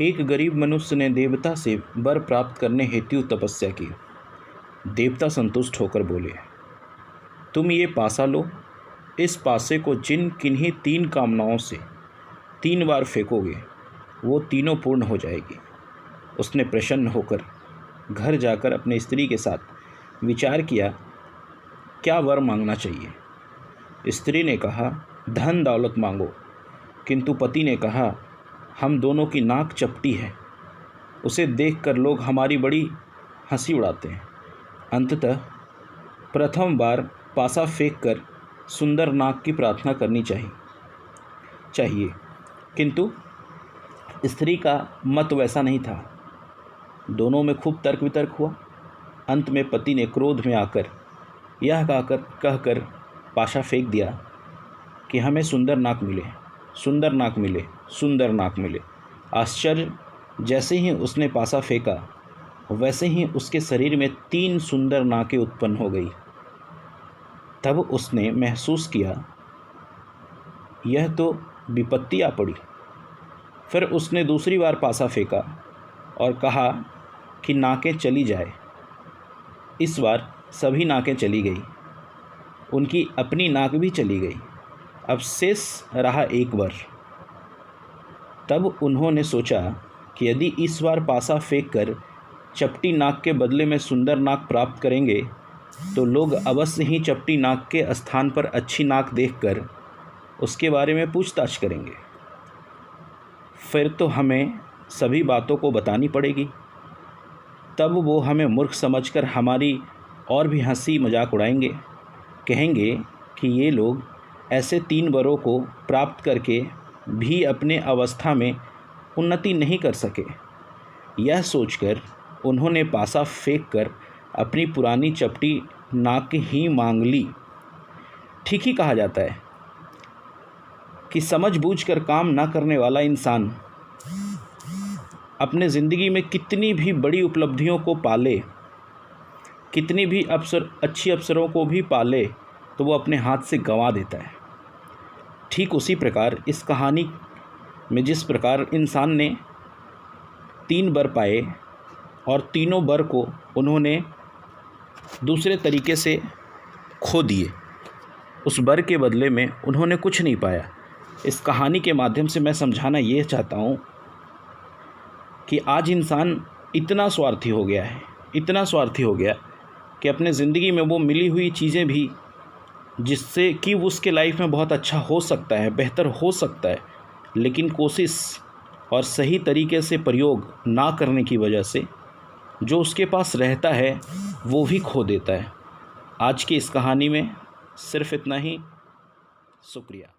एक गरीब मनुष्य ने देवता से वर प्राप्त करने हेतु तपस्या की। देवता संतुष्ट होकर बोले, तुम ये पासा लो। इस पासे को जिन किन्हीं 3 कामनाओं से 3 बार फेंकोगे वो तीनों पूर्ण हो जाएगी। उसने प्रसन्न होकर घर जाकर अपनी स्त्री के साथ विचार किया, क्या वर मांगना चाहिए। स्त्री ने कहा, धन दौलत मांगो। किंतु पति ने कहा, हम दोनों की नाक चपटी है, उसे देखकर लोग हमारी बड़ी हंसी उड़ाते हैं। अंततः प्रथम बार पासा फेंककर सुंदर नाक की प्रार्थना करनी चाहिए। किंतु स्त्री का मत वैसा नहीं था। दोनों में खूब तर्क वितर्क हुआ। अंत में पति ने क्रोध में आकर यह कहकर पासा फेंक दिया कि हमें सुंदर नाक मिले, सुंदर नाक मिले, सुंदर नाक मिले। आश्चर्य, जैसे ही उसने पासा फेंका वैसे ही उसके शरीर में 3 सुंदर नाकें उत्पन्न हो गई। तब उसने महसूस किया यह तो विपत्ति आ पड़ी। फिर उसने दूसरी बार पासा फेंका और कहा कि नाकें चली जाए। इस बार सभी नाकें चली गई, उनकी अपनी नाक भी चली गई। अब शेष रहा एक वर। तब उन्होंने सोचा कि यदि इस बार पासा फेंककर चपटी नाक के बदले में सुंदर नाक प्राप्त करेंगे तो लोग अवश्य ही चपटी नाक के स्थान पर अच्छी नाक देखकर उसके बारे में पूछताछ करेंगे। फिर तो हमें सभी बातों को बतानी पड़ेगी। तब वो हमें मूर्ख समझकर हमारी और भी हंसी मजाक उड़ाएंगे। कहेंगे कि ये लोग ऐसे 3 वरों को प्राप्त करके भी अपने अवस्था में उन्नति नहीं कर सके। यह सोचकर उन्होंने पासा फेंककर अपनी पुरानी चपटी नाक ही मांग ली। ठीक ही कहा जाता है कि समझबूझकर काम ना करने वाला इंसान अपने ज़िंदगी में कितनी भी बड़ी उपलब्धियों को पाले, कितनी भी अच्छी अवसरों को भी पाले, तो वो अपने हाथ से गंवा देता है। ठीक उसी प्रकार इस कहानी में जिस प्रकार इंसान ने 3 वर पाए और तीनों वर को उन्होंने दूसरे तरीके से खो दिए, उस वर के बदले में उन्होंने कुछ नहीं पाया। इस कहानी के माध्यम से मैं समझाना ये चाहता हूँ कि आज इंसान इतना स्वार्थी हो गया है, इतना स्वार्थी हो गया कि अपने ज़िंदगी में वो मिली हुई चीज़ें भी जिससे कि उसके लाइफ में बहुत अच्छा हो सकता है, बेहतर हो सकता है, लेकिन कोशिश और सही तरीके से प्रयोग ना करने की वजह से जो उसके पास रहता है वो भी खो देता है। आज की इस कहानी में सिर्फ इतना ही। शुक्रिया।